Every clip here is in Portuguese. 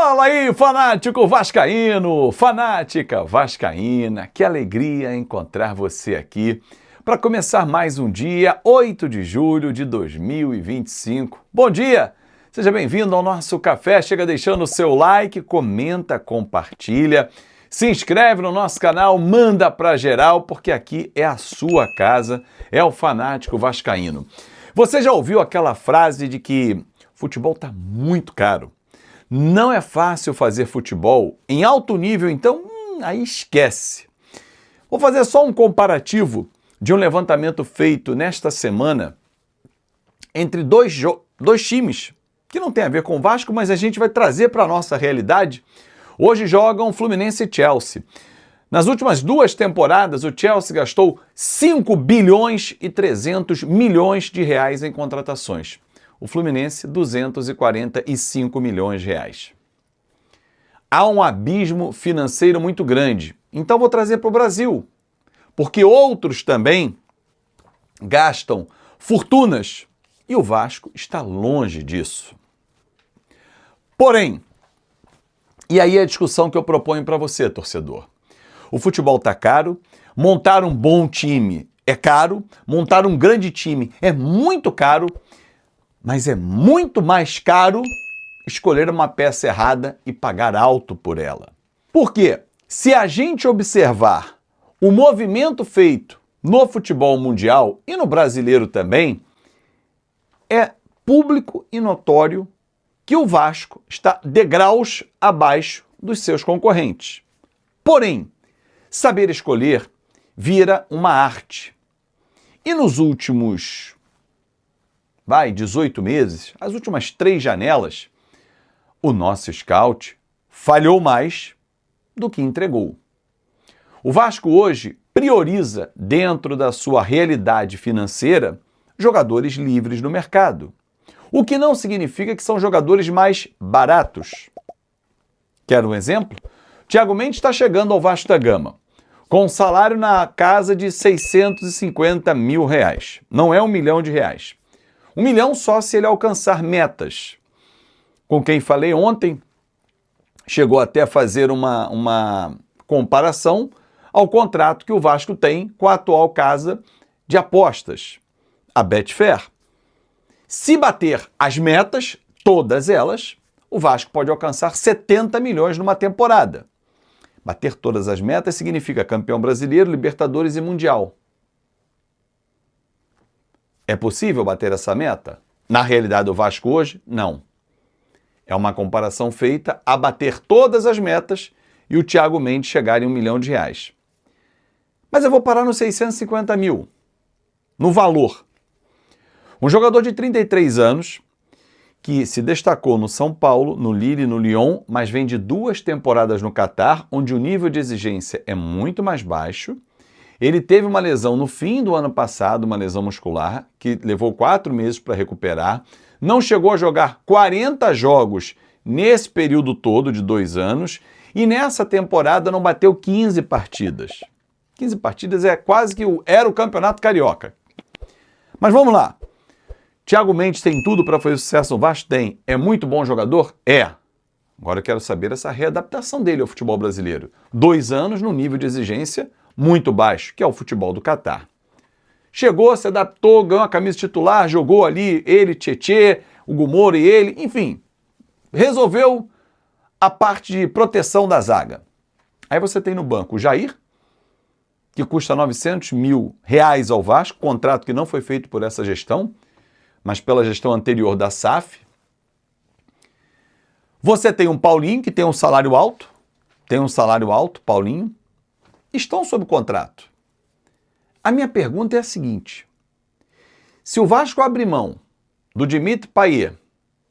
Fala aí, fanático vascaíno, fanática vascaína, que alegria encontrar você aqui para começar mais um dia, 8 de julho de 2025. Bom dia, seja bem-vindo ao nosso café, chega deixando o seu like, comenta, compartilha, se inscreve no nosso canal, manda para geral, porque aqui é a sua casa, é o fanático vascaíno. Você já ouviu aquela frase de que futebol está muito caro? Não é fácil fazer futebol em alto nível, então aí esquece. Vou fazer só um comparativo de um levantamento feito nesta semana entre dois times, que não tem a ver com o Vasco, mas a gente vai trazer para a nossa realidade. Hoje jogam Fluminense e Chelsea. Nas últimas 2 temporadas, o Chelsea gastou 5 bilhões e 300 milhões de reais em contratações. O Fluminense, 245 milhões de reais. Há um abismo financeiro muito grande. Então vou trazer para o Brasil, porque outros também gastam fortunas e o Vasco está longe disso. Porém, e aí é a discussão que eu proponho para você, torcedor. O futebol está caro, montar um bom time é caro, montar um grande time é muito caro, mas é muito mais caro escolher uma peça errada e pagar alto por ela. Por quê? Se a gente observar o movimento feito no futebol mundial e no brasileiro também, é público e notório que o Vasco está degraus abaixo dos seus concorrentes. Porém, saber escolher vira uma arte. E nos últimos 18 meses, as últimas 3 janelas, o nosso scout falhou mais do que entregou. O Vasco hoje prioriza, dentro da sua realidade financeira, jogadores livres no mercado. O que não significa que são jogadores mais baratos. Quer um exemplo? Thiago Mendes está chegando ao Vasco da Gama, com um salário na casa de 650 mil reais. Não é R$1 milhão. 1 milhão só se ele alcançar metas. Com quem falei ontem, chegou até a fazer uma comparação ao contrato que o Vasco tem com a atual casa de apostas, a Betfair. Se bater as metas, todas elas, o Vasco pode alcançar 70 milhões numa temporada. Bater todas as metas significa campeão brasileiro, Libertadores e Mundial. É possível bater essa meta? Na realidade do Vasco hoje, não. É uma comparação feita a bater todas as metas e o Thiago Mendes chegar em R$1 milhão. Mas eu vou parar nos 650 mil, no valor. Um jogador de 33 anos, que se destacou no São Paulo, no Lille e no Lyon, mas vem de 2 temporadas no Catar, onde o nível de exigência é muito mais baixo. Ele teve uma lesão no fim do ano passado, uma lesão muscular, que levou 4 meses para recuperar. Não chegou a jogar 40 jogos nesse período todo de 2 anos e nessa temporada não bateu 15 partidas. 15 partidas é quase que era o Campeonato Carioca. Mas vamos lá. Thiago Mendes tem tudo para fazer sucesso no Vasco? Tem. É muito bom jogador? É. Agora eu quero saber essa readaptação dele ao futebol brasileiro. 2 anos no nível de exigência muito baixo, que é o futebol do Catar. Chegou, se adaptou, ganhou a camisa titular, jogou ali, ele, Tietê, o Gumoro e ele, enfim, resolveu a parte de proteção da zaga. Aí você tem no banco o Jair, que custa 900 mil reais ao Vasco, contrato que não foi feito por essa gestão, mas pela gestão anterior da SAF. Você tem um Paulinho, que tem um salário alto, Paulinho, estão sob contrato. A minha pergunta é a seguinte: se o Vasco abrir mão do Dimitri Payet,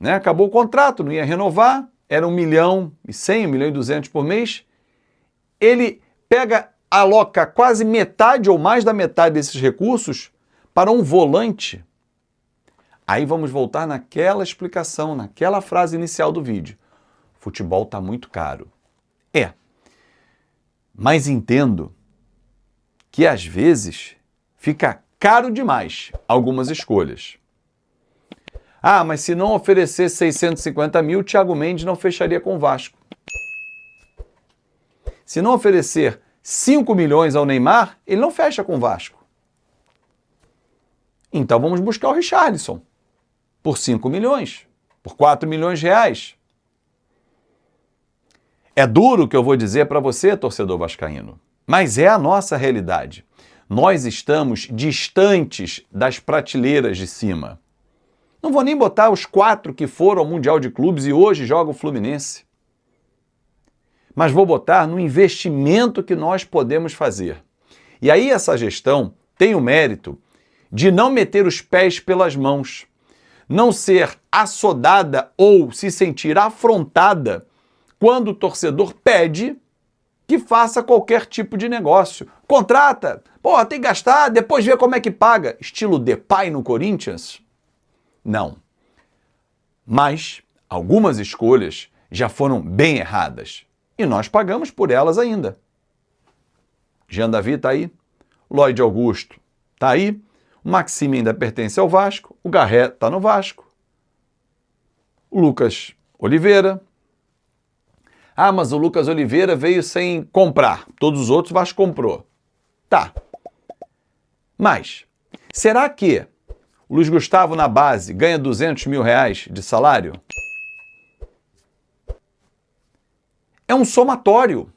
acabou o contrato, não ia renovar, era 1 milhão e 100, 1 milhão e 200 por mês, ele aloca quase metade ou mais da metade desses recursos para um volante. Aí vamos voltar naquela explicação, naquela frase inicial do vídeo. Futebol está muito caro. Mas entendo que às vezes fica caro demais algumas escolhas. Ah, mas se não oferecer 650 mil, Thiago Mendes não fecharia com o Vasco. Se não oferecer 5 milhões ao Neymar, ele não fecha com o Vasco. Então vamos buscar o Richarlison por 5 milhões, por 4 milhões de reais. É duro o que eu vou dizer para você, torcedor vascaíno, mas é a nossa realidade. Nós estamos distantes das prateleiras de cima. Não vou nem botar os 4 que foram ao Mundial de Clubes e hoje jogam o Fluminense. Mas vou botar no investimento que nós podemos fazer. E aí essa gestão tem o mérito de não meter os pés pelas mãos, não ser assodada ou se sentir afrontada quando o torcedor pede que faça qualquer tipo de negócio. Contrata, pô, tem que gastar, depois vê como é que paga. Estilo Depay no Corinthians? Não. Mas algumas escolhas já foram bem erradas. E nós pagamos por elas ainda. Jean Davi está aí, Lloyd Augusto está aí, o Maxime ainda pertence ao Vasco, o Garré está no Vasco, o Lucas Oliveira. Ah, mas o Lucas Oliveira veio sem comprar, todos os outros o Vasco comprou. Tá. Mas, será que o Luiz Gustavo na base ganha 200 mil reais de salário? É um somatório.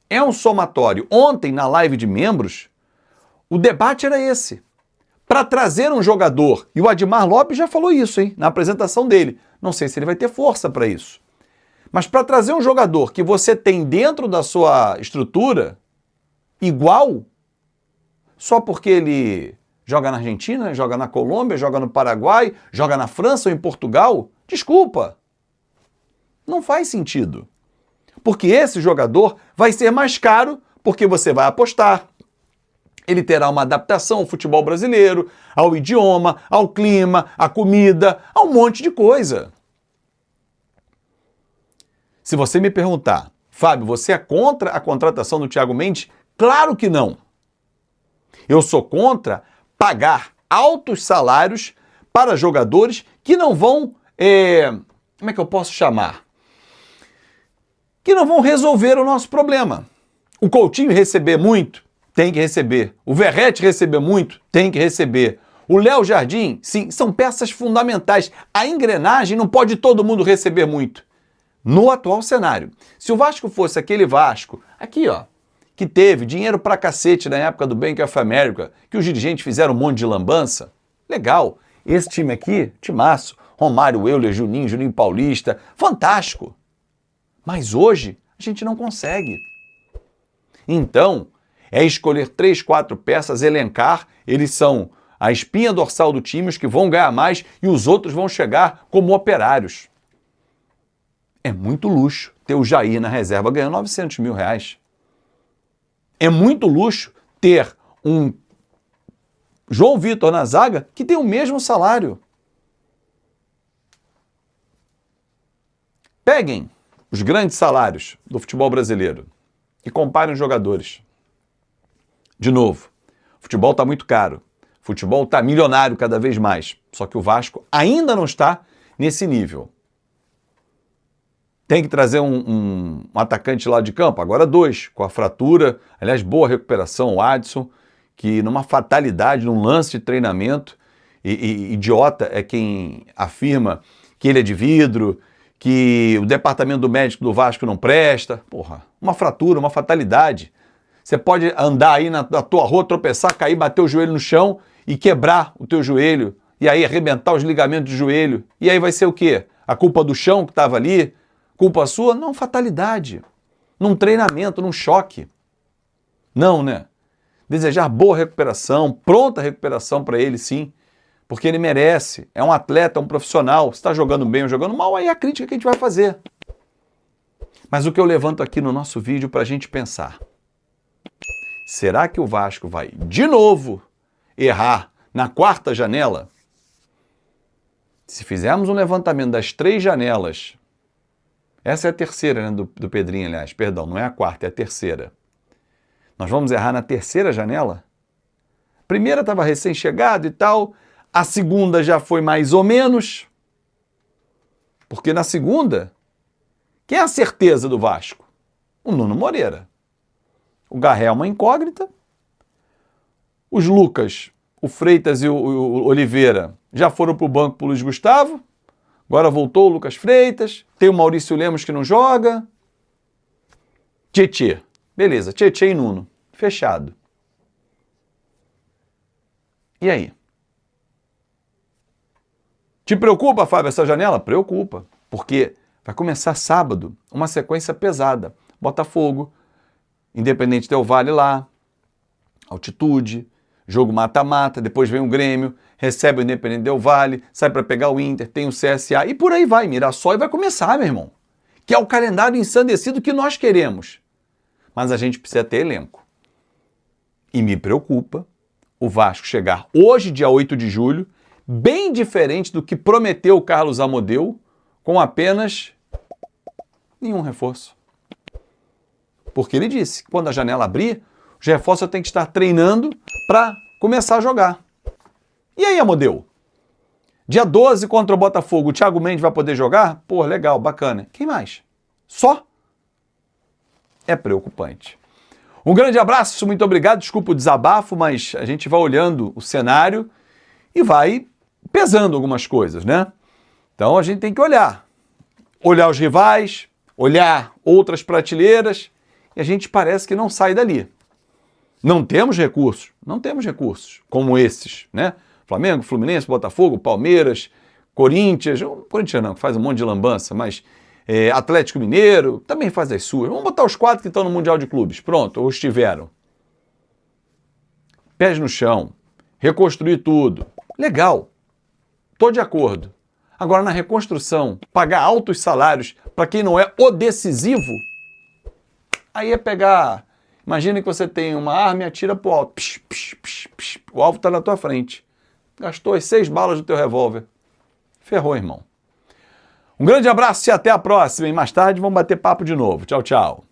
É um somatório. Ontem, na live de membros, o debate era esse. Para trazer um jogador, e o Admar Lopes já falou isso, hein, na apresentação dele. Não sei se ele vai ter força para isso. Mas para trazer um jogador que você tem dentro da sua estrutura, igual, só porque ele joga na Argentina, joga na Colômbia, joga no Paraguai, joga na França ou em Portugal, desculpa. Não faz sentido. Porque esse jogador vai ser mais caro porque você vai apostar. Ele terá uma adaptação ao futebol brasileiro, ao idioma, ao clima, à comida, a um monte de coisa. Se você me perguntar, Fábio, você é contra a contratação do Thiago Mendes? Claro que não. Eu sou contra pagar altos salários para jogadores que não vão, como é que eu posso chamar? Que não vão resolver o nosso problema. O Coutinho receber muito, tem que receber. O Verratti receber muito, tem que receber. O Léo Jardim, sim, são peças fundamentais. A engrenagem não pode todo mundo receber muito. No atual cenário. Se o Vasco fosse aquele Vasco, aqui ó, que teve dinheiro pra cacete na época do Bank of America, que os dirigentes fizeram um monte de lambança, legal. Esse time aqui, timaço. Romário, Euler, Juninho Paulista, fantástico. Mas hoje a gente não consegue. Então, é escolher 3, 4 peças, elencar, eles são a espinha dorsal do time, os que vão ganhar mais e os outros vão chegar como operários. É muito luxo ter o Jair na reserva ganhando 900 mil reais. É muito luxo ter um João Vitor na zaga que tem o mesmo salário. Peguem os grandes salários do futebol brasileiro e comparem os jogadores. De novo, o futebol está muito caro. O futebol está milionário cada vez mais. Só que o Vasco ainda não está nesse nível. Tem que trazer um atacante lá de campo, agora 2, com a fratura. Aliás, boa recuperação, o Adson, que numa fatalidade, num lance de treinamento, idiota é quem afirma que ele é de vidro, que o departamento do médico do Vasco não presta. Porra, uma fratura, uma fatalidade. Você pode andar aí na tua rua, tropeçar, cair, bater o joelho no chão e quebrar o teu joelho, e aí arrebentar os ligamentos do joelho. E aí vai ser o quê? A culpa do chão que estava ali? Culpa sua? Não, fatalidade. Num treinamento, num choque. Não, né? Desejar boa recuperação, pronta recuperação para ele, sim. Porque ele merece. É um atleta, é um profissional. Se está jogando bem ou jogando mal, aí é a crítica que a gente vai fazer. Mas o que eu levanto aqui no nosso vídeo para a gente pensar. Será que o Vasco vai, de novo, errar na 4ª janela? Se fizermos um levantamento das 3 janelas, essa é a 3ª, né, do Pedrinho, aliás, perdão, não é a 4ª, é a 3ª. Nós vamos errar na 3ª janela? A primeira estava recém-chegado e tal, A segunda já foi mais ou menos, porque na segunda, quem é a certeza do Vasco? O Nuno Moreira. O Garré é uma incógnita. Os Lucas, o Freitas e o Oliveira já foram para o banco para o Luiz Gustavo. Agora voltou o Lucas Freitas. Tem o Maurício Lemos que não joga. Tietê. Beleza, Tietê e Nuno. Fechado. E aí? Te preocupa, Fábio, essa janela? Preocupa, porque vai começar sábado uma sequência pesada. Botafogo, Independente Del Valle lá, altitude, jogo mata-mata, depois vem o Grêmio, recebe o Independente Del Valle, sai para pegar o Inter, tem o CSA e por aí vai, Mirassol e vai começar, meu irmão. Que é o calendário ensandecido que nós queremos. Mas a gente precisa ter elenco. E me preocupa o Vasco chegar hoje, dia 8 de julho, bem diferente do que prometeu o Carlos Amodeu, com apenas nenhum reforço. Porque ele disse que quando a janela abrir, os reforços têm que estar treinando para começar a jogar. E aí, Amodeu? Dia 12 contra o Botafogo, o Thiago Mendes vai poder jogar? Pô, legal, bacana. Quem mais? Só? É preocupante. Um grande abraço, muito obrigado. Desculpa o desabafo, mas a gente vai olhando o cenário e vai pesando algumas coisas, né? Então a gente tem que olhar. Olhar os rivais, olhar outras prateleiras e a gente parece que não sai dali. Não temos recursos? Não temos recursos como esses, né? Flamengo, Fluminense, Botafogo, Palmeiras, Corinthians, Corinthians não, que faz um monte de lambança, mas Atlético Mineiro também faz as suas. Vamos botar os 4 que estão no Mundial de Clubes. Pronto, ou estiveram. Pés no chão, reconstruir tudo. Legal, estou de acordo. Agora, na reconstrução, pagar altos salários para quem não é o decisivo, aí é pegar... Imagina que você tem uma arma e atira pro alto. Psh, psh, psh, psh. O alvo está na tua frente. Gastou as 6 balas do teu revólver. Ferrou, irmão. Um grande abraço e até a próxima. E mais tarde vamos bater papo de novo. Tchau, tchau.